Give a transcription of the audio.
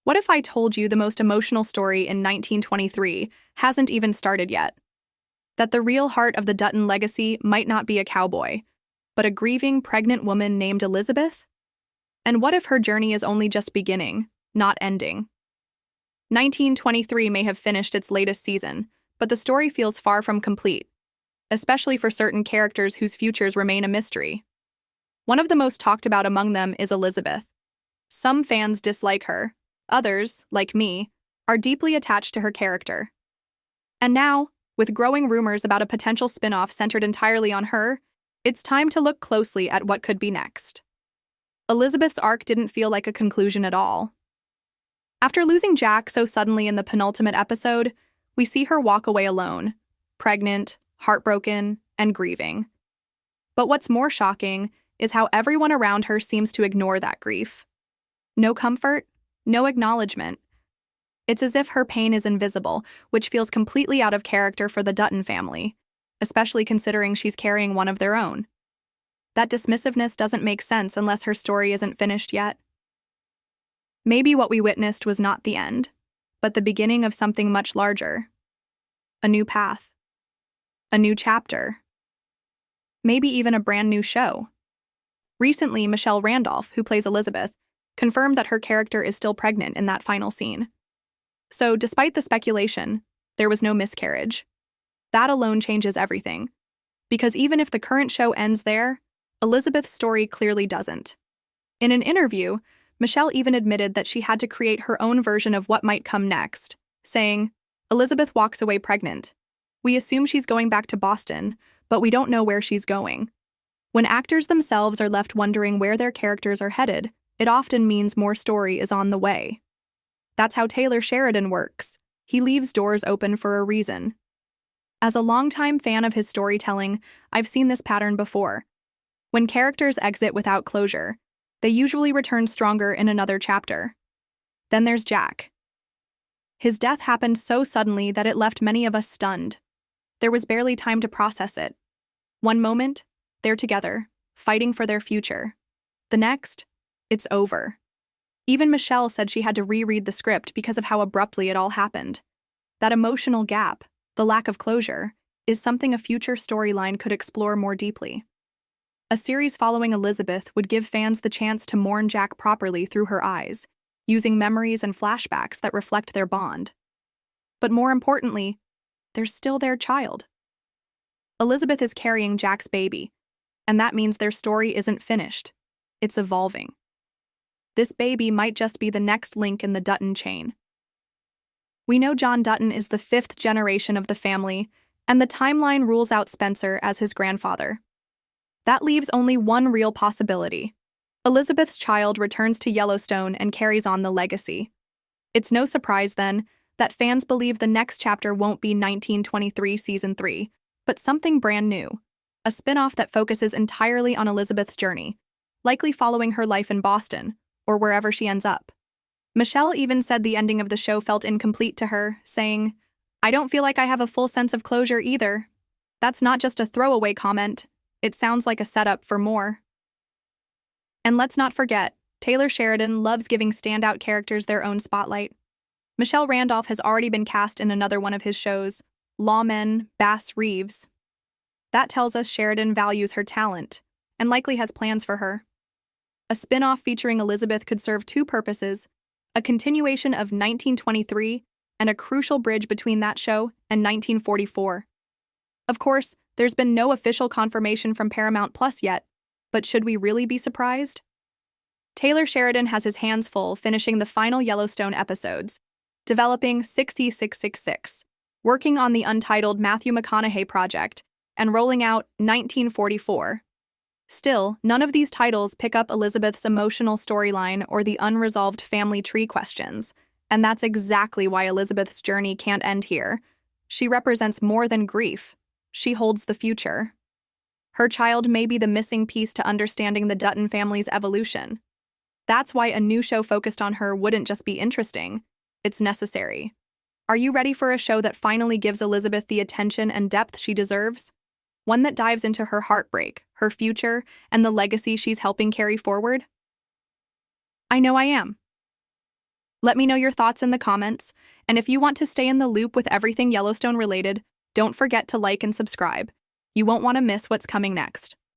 What if I told you the most emotional story in 1923 hasn't even started yet? That the real heart of the Dutton legacy might not be a cowboy, but a grieving pregnant woman named Elizabeth? And what if her journey is only just beginning, not ending? 1923 may have finished its latest season, but the story feels far from complete, especially for certain characters whose futures remain a mystery. One of the most talked about among them is Elizabeth. Some fans dislike her. Others, like me, are deeply attached to her character. And now, with growing rumors about a potential spin-off centered entirely on her, it's time to look closely at what could be next. Elizabeth's arc didn't feel like a conclusion at all. After losing Jack so suddenly in the penultimate episode, we see her walk away alone, pregnant, heartbroken, and grieving. But what's more shocking is how everyone around her seems to ignore that grief. No comfort, no acknowledgement. It's as if her pain is invisible, which feels completely out of character for the Dutton family, especially considering she's carrying one of their own. That dismissiveness doesn't make sense unless her story isn't finished yet. Maybe what we witnessed was not the end, but the beginning of something much larger. A new path. A new chapter. Maybe even a brand new show. Recently, Michelle Randolph, who plays Elizabeth, confirmed that her character is still pregnant in that final scene. So, despite the speculation, there was no miscarriage. That alone changes everything. Because even if the current show ends there, Elizabeth's story clearly doesn't. In an interview, Michelle even admitted that she had to create her own version of what might come next, saying, "Elizabeth walks away pregnant. We assume she's going back to Boston, but we don't know where she's going." When actors themselves are left wondering where their characters are headed, it often means more story is on the way. That's how Taylor Sheridan works. He leaves doors open for a reason. As a longtime fan of his storytelling, I've seen this pattern before. When characters exit without closure, they usually return stronger in another chapter. Then there's Jack. His death happened so suddenly that it left many of us stunned. There was barely time to process it. One moment, they're together, fighting for their future. The next, it's over. Even Michelle said she had to reread the script because of how abruptly it all happened. That emotional gap, the lack of closure, is something a future storyline could explore more deeply. A series following Elizabeth would give fans the chance to mourn Jack properly through her eyes, using memories and flashbacks that reflect their bond. But more importantly, there's still their child. Elizabeth is carrying Jack's baby, and that means their story isn't finished. It's evolving. This baby might just be the next link in the Dutton chain. We know John Dutton is the 5th generation of the family, and the timeline rules out Spencer as his grandfather. That leaves only one real possibility. Elizabeth's child returns to Yellowstone and carries on the legacy. It's no surprise, then, that fans believe the next chapter won't be 1923 Season 3, but something brand new, a spin-off that focuses entirely on Elizabeth's journey, likely following her life in Boston, or wherever she ends up. Michelle even said the ending of the show felt incomplete to her, saying, "I don't feel like I have a full sense of closure either." That's not just a throwaway comment. It sounds like a setup for more. And let's not forget, Taylor Sheridan loves giving standout characters their own spotlight. Michelle Randolph has already been cast in another one of his shows, Lawmen, Bass Reeves. That tells us Sheridan values her talent, and likely has plans for her. A spin-off featuring Elizabeth could serve two purposes: a continuation of 1923 and a crucial bridge between that show and 1944. Of course, there's been no official confirmation from Paramount Plus yet, but should we really be surprised? Taylor Sheridan has his hands full finishing the final Yellowstone episodes, developing 60666, working on the untitled Matthew McConaughey project, and rolling out 1944. Still, none of these titles pick up Elizabeth's emotional storyline or the unresolved family tree questions, and that's exactly why Elizabeth's journey can't end here. She represents more than grief. She holds the future. Her child may be the missing piece to understanding the Dutton family's evolution. That's why a new show focused on her wouldn't just be interesting, it's necessary. Are you ready for a show that finally gives Elizabeth the attention and depth she deserves? One that dives into her heartbreak, her future, and the legacy she's helping carry forward? I know I am. Let me know your thoughts in the comments, and if you want to stay in the loop with everything Yellowstone related, don't forget to like and subscribe. You won't want to miss what's coming next.